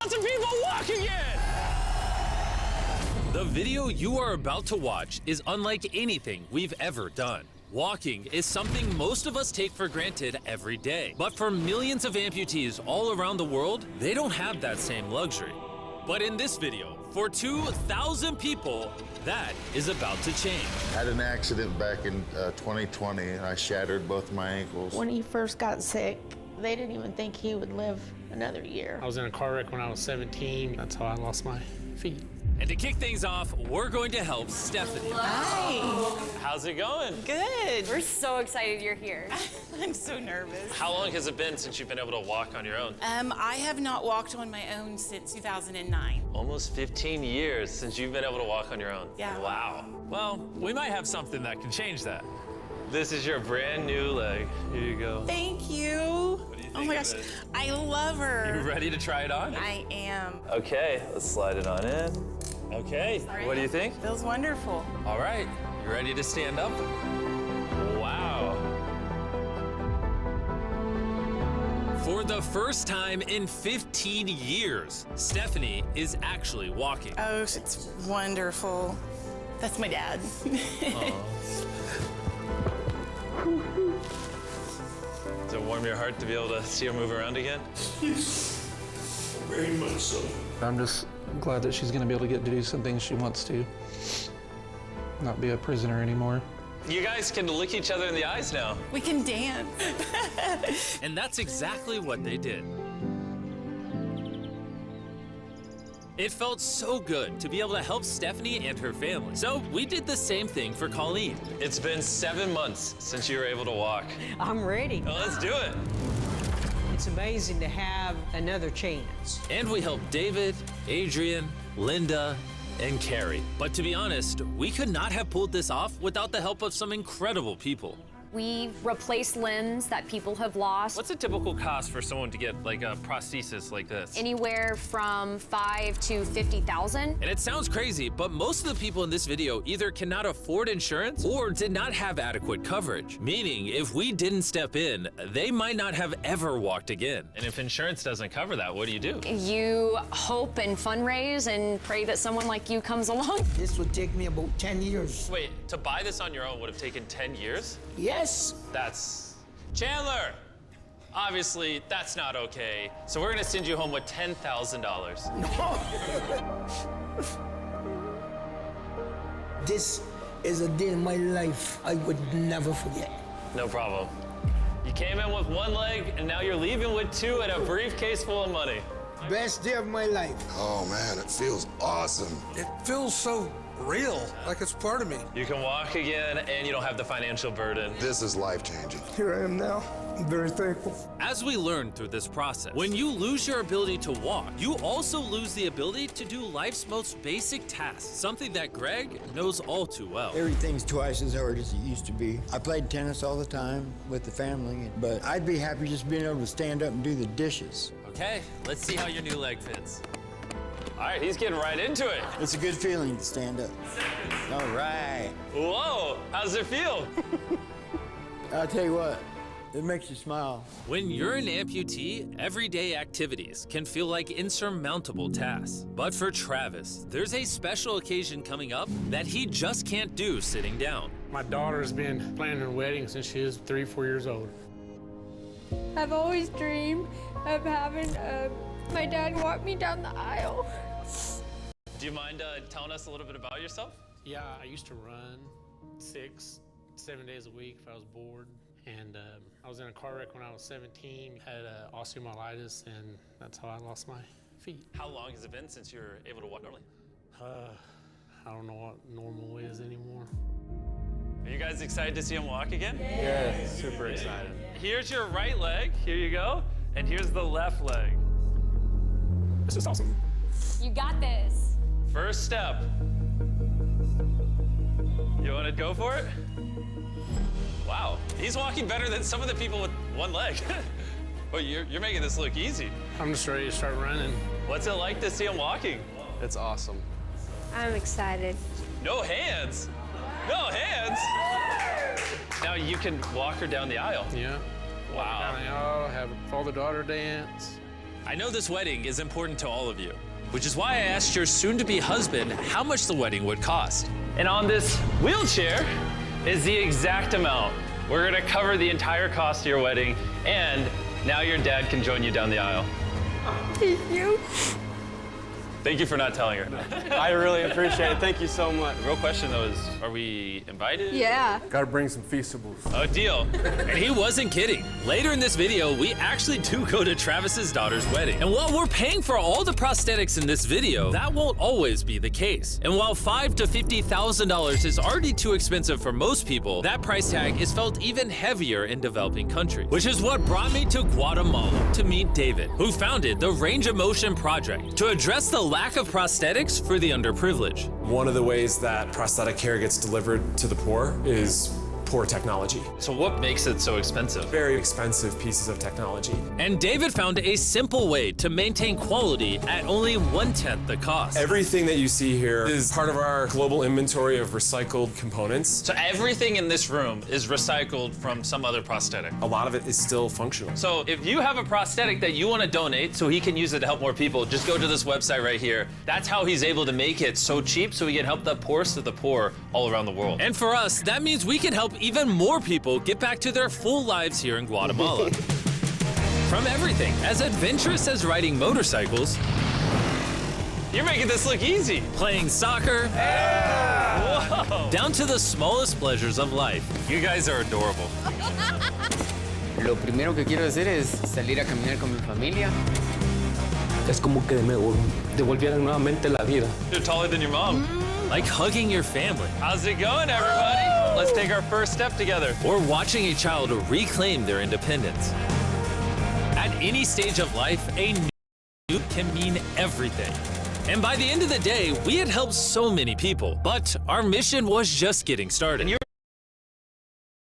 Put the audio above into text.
50,000 people walk again! The video you are about to watch is unlike anything we've ever done. Walking is something most of us take for granted every day. But for millions of amputees all around the world, they don't have that same luxury. But in this video, for 2,000 people, that is about to change. I had an accident back in 2020, and I shattered both my ankles. When he first got sick, they didn't even think he would live another year. I was in a car wreck when I was 17. That's how I lost my feet. And to kick things off, we're going to help Stephanie. Hi. How's it going? Good. We're so excited you're here. I'm so nervous. How long has it been since you've been able to walk on your own? I have not walked on my own since 2009. Almost 15 years since you've been able to walk on your own. Yeah. Wow. Well, we might have something that can change that. This is your brand new leg. Here you go. Thank you. What do you think Oh my gosh, of it? I love her. You ready to try it on? I am. Okay, let's slide it on in. Okay, what do you think? Feels wonderful. All right, you ready to stand up? Wow. For the first time in 15 years, Stephanie is actually walking. Oh, it's wonderful. That's my dad. Does it warm your heart to be able to see her move around again? Very much so. I'm just glad that she's going to be able to get to do some things she wants to. Not be a prisoner anymore. You guys can look each other in the eyes now. We can dance. And that's exactly what they did. It felt so good to be able to help Stephanie and her family. So we did the same thing for Colleen. It's been 7 months since you were able to walk. I'm ready. Well, let's do it. It's amazing to have another chance. And we helped David, Adrian, Linda, and Carrie. But to be honest, we could not have pulled this off without the help of some incredible people. We replace limbs that people have lost. What's a typical cost for someone to get like a prosthesis like this? Anywhere from 5 to 50,000. And it sounds crazy, but most of the people in this video either cannot afford insurance or did not have adequate coverage. Meaning, if we didn't step in, they might not have ever walked again. And if insurance doesn't cover that, what do? You hope and fundraise and pray that someone like you comes along. This would take me about 10 years. Wait, to buy this on your own would have taken 10 years? Yes. That's... Chandler! Obviously, that's not okay. So we're gonna send you home with $10,000. This is a day in my life I would never forget. No problem. You came in with one leg, and now you're leaving with two and a briefcase full of money. Best day of my life. Oh man, it feels awesome. It feels so real, like it's part of me. You can walk again, and you don't have the financial burden. This is life-changing. Here I am now. I'm very thankful. As we learned through this process, when you lose your ability to walk, you also lose the ability to do life's most basic tasks, something that Greg knows all too well. Everything's twice as hard as it used to be. I played tennis all the time with the family, but I'd be happy just being able to stand up and do the dishes. Okay, let's see how your new leg fits. All right, he's getting right into it. It's a good feeling to stand up. All right. Whoa, how's it feel? I'll tell you what, it makes you smile. When you're an amputee, everyday activities can feel like insurmountable tasks. But for Travis, there's a special occasion coming up that he just can't do sitting down. My daughter's been planning her wedding since she was 3, 4 years old. I've always dreamed of having my dad walk me down the aisle. Do you mind telling us a little bit about yourself? Yeah, I used to run 6, 7 days a week if I was bored. And I was in a car wreck when I was 17, had osteomyelitis, and that's how I lost my feet. How long has it been since you were able to walk normally? I don't know what normal is anymore. Are you guys excited to see him walk again? Yeah, super excited. Here's your right leg, here you go, and here's the left leg. This is awesome. You got this. First step. You want to go for it? Wow, he's walking better than some of the people with one leg. But you're making this look easy. I'm just ready to start running. What's it like to see him walking? It's awesome. I'm excited. No hands. No hands. Now you can walk her down the aisle. Yeah. Wow. Down the aisle, have a father-daughter dance. I know this wedding is important to all of you, which is why I asked your soon-to-be husband how much the wedding would cost. And on this wheelchair is the exact amount. We're gonna cover the entire cost of your wedding, and now your dad can join you down the aisle. Thank you. Thank you for not telling her. I really appreciate it. Thank you so much. The real question though is, are we invited? Yeah. Gotta bring some feastables. Oh, deal. And he wasn't kidding. Later in this video, we actually do go to Travis's daughter's wedding. And while we're paying for all the prosthetics in this video, that won't always be the case. And while $5,000 to $50,000 is already too expensive for most people, that price tag is felt even heavier in developing countries. Which is what brought me to Guatemala to meet David, who founded the Range of Motion Project to address the lack of prosthetics for the underprivileged. One of the ways that prosthetic care gets delivered to the poor is poor technology. So what makes it so expensive? Very expensive pieces of technology. And David found a simple way to maintain quality at only 1/10 the cost. Everything that you see here is part of our global inventory of recycled components. So everything in this room is recycled from some other prosthetic. A lot of it is still functional. So if you have a prosthetic that you want to donate so he can use it to help more people, just go to this website right here. That's how he's able to make it so cheap so he can help the poorest of the poor all around the world. And for us, that means we can help even more people get back to their full lives here in Guatemala. From everything as adventurous as riding motorcycles. You're making this look easy. Playing soccer. Yeah. Whoa. Down to the smallest pleasures of life. You guys are adorable. Lo primero que quiero hacer es salir a caminar con mi familia. Es como que me devolvieran nuevamente la vida. You're taller than your mom. Like hugging your family. How's it going, everybody? Let's take our first step together. Or watching a child reclaim their independence. At any stage of life, a new can mean everything. And by the end of the day, we had helped so many people, but our mission was just getting started. And